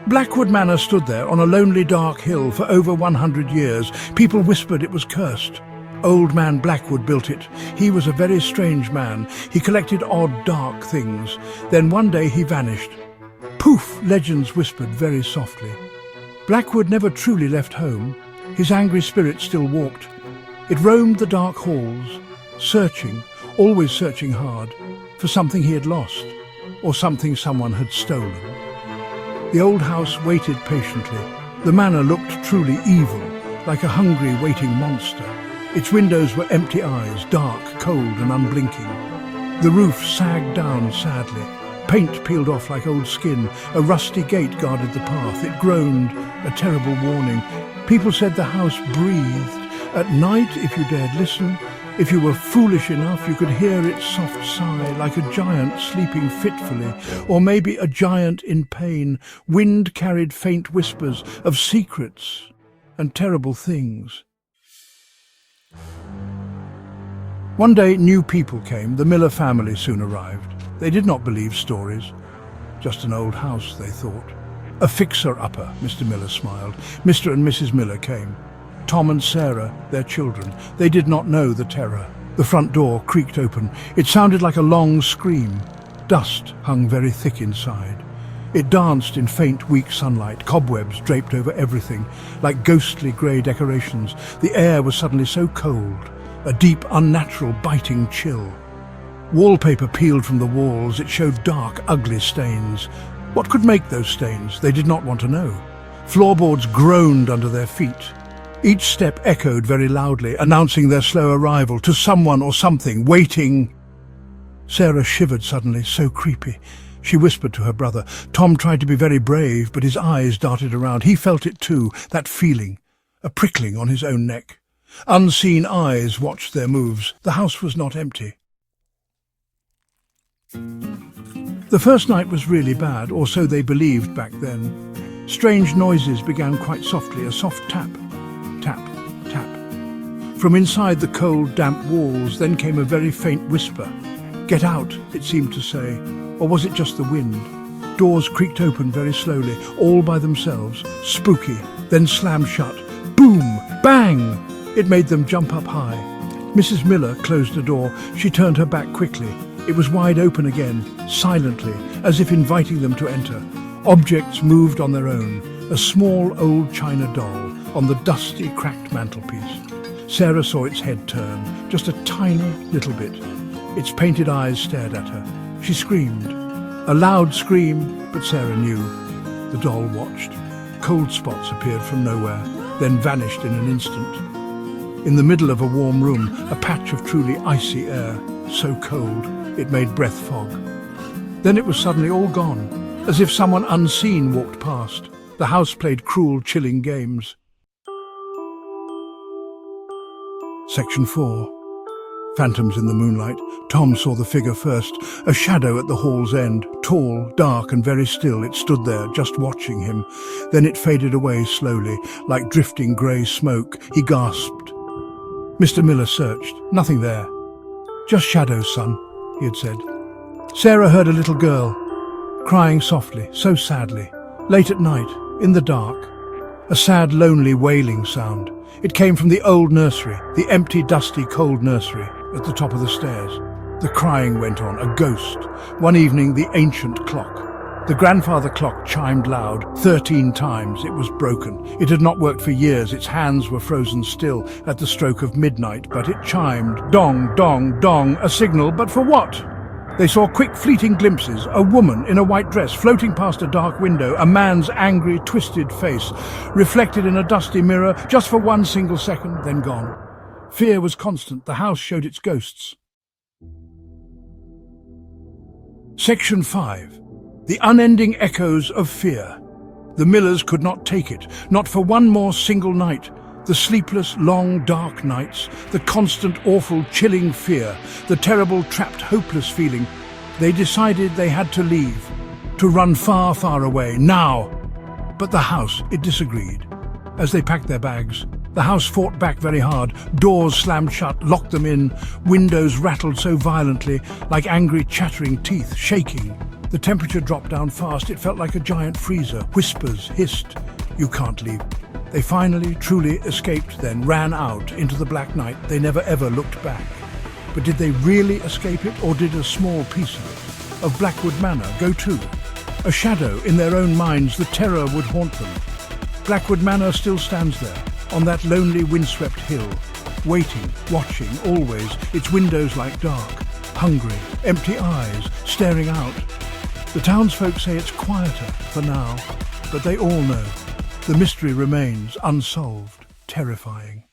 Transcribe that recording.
Blackwood Manor stood there on a lonely dark hill for over 100 years. People whispered it was cursed. Old man Blackwood built it. He was a very strange man. He collected odd, dark things. Then one day he vanished. Poof, legends whispered very softly. Blackwood never truly left home. His angry spirit still walked. It roamed the dark halls, searching, always searching hard, for something he had lost, or something someone had stolen. The old house waited patiently. The manor looked truly evil, like a hungry, waiting monster. Its windows were empty eyes, dark, cold and unblinking. The roof sagged down sadly. Paint peeled off like old skin. A rusty gate guarded the path. It groaned, a terrible warning. People said the house breathed. At night, if you dared listen, if you were foolish enough, you could hear its soft sigh, like a giant sleeping fitfully, or maybe a giant in pain. Wind carried faint whispers of secrets and terrible things. One day, new people came. The Miller family soon arrived. They did not believe stories. Just an old house, they thought. A fixer-upper, Mr. Miller smiled. Mr. and Mrs. Miller came. Tom and Sarah, their children. They did not know the terror. The front door creaked open. It sounded like a long scream. Dust hung very thick inside. It danced in faint, weak sunlight. Cobwebs draped over everything, like ghostly grey decorations. The air was suddenly so cold, a deep, unnatural, biting chill. Wallpaper peeled from the walls. It showed dark, ugly stains. What could make those stains? They did not want to know. Floorboards groaned under their feet. Each step echoed very loudly, announcing their slow arrival to someone or something waiting. Sarah shivered suddenly, so creepy. She whispered to her brother. Tom tried to be very brave, but his eyes darted around. He felt it too, that feeling, a prickling on his own neck. Unseen eyes watched their moves. The house was not empty. The first night was really bad, or so they believed back then. Strange noises began quite softly, a soft tap, tap, tap. From inside the cold, damp walls, then came a very faint whisper. Get out, it seemed to say, or was it just the wind? Doors creaked open very slowly, all by themselves, spooky, then slammed shut. Boom! Bang! It made them jump up high. Mrs. Miller closed the door. She turned her back quickly. It was wide open again, silently, as if inviting them to enter. Objects moved on their own. A small old china doll on the dusty, cracked mantelpiece. Sarah saw its head turn, just a tiny little bit. Its painted eyes stared at her. She screamed. A loud scream, but Sarah knew. The doll watched. Cold spots appeared from nowhere, then vanished in an instant. In the middle of a warm room, a patch of truly icy air, so cold it made breath fog. Then it was suddenly all gone, as if someone unseen walked past. The house played cruel, chilling games. Section 4. Phantoms in the moonlight. Tom saw the figure first, a shadow at the hall's end. Tall, dark and very still, it stood there, just watching him. Then it faded away slowly, like drifting grey smoke. He gasped. Mr. Miller searched. Nothing there. Just shadows, son, he had said. Sarah heard a little girl, crying softly, so sadly. Late at night, in the dark. A sad, lonely, wailing sound. It came from the old nursery, the empty, dusty, cold nursery at the top of the stairs. The crying went on, a ghost. One evening, the ancient clock. The grandfather clock chimed loud, 13 times. It was broken. It had not worked for years. Its hands were frozen still at the stroke of midnight, but it chimed. Dong, dong, dong, a signal, but for what? They saw quick, fleeting glimpses. A woman in a white dress floating past a dark window, a man's angry, twisted face, reflected in a dusty mirror, just for one single second, then gone. Fear was constant. The house showed its ghosts. Section 5. The unending echoes of fear. The Millers could not take it, not for one more single night. The sleepless, long, dark nights, the constant, awful, chilling fear, the terrible, trapped, hopeless feeling. They decided they had to leave, to run far, far away, now. But the house, it disagreed. As they packed their bags, the house fought back very hard. Doors slammed shut, locked them in. Windows rattled so violently, like angry, chattering teeth, shaking. The temperature dropped down fast. It felt like a giant freezer. Whispers hissed. You can't leave. They finally, truly escaped then, ran out into the black night. They never ever looked back. But did they really escape it, or did a small piece of Blackwood Manor go too? A shadow in their own minds, the terror would haunt them. Blackwood Manor still stands there, on that lonely windswept hill, waiting, watching, always, its windows like dark, hungry, empty eyes, staring out. The townsfolk say it's quieter for now, but they all know the mystery remains unsolved, terrifying.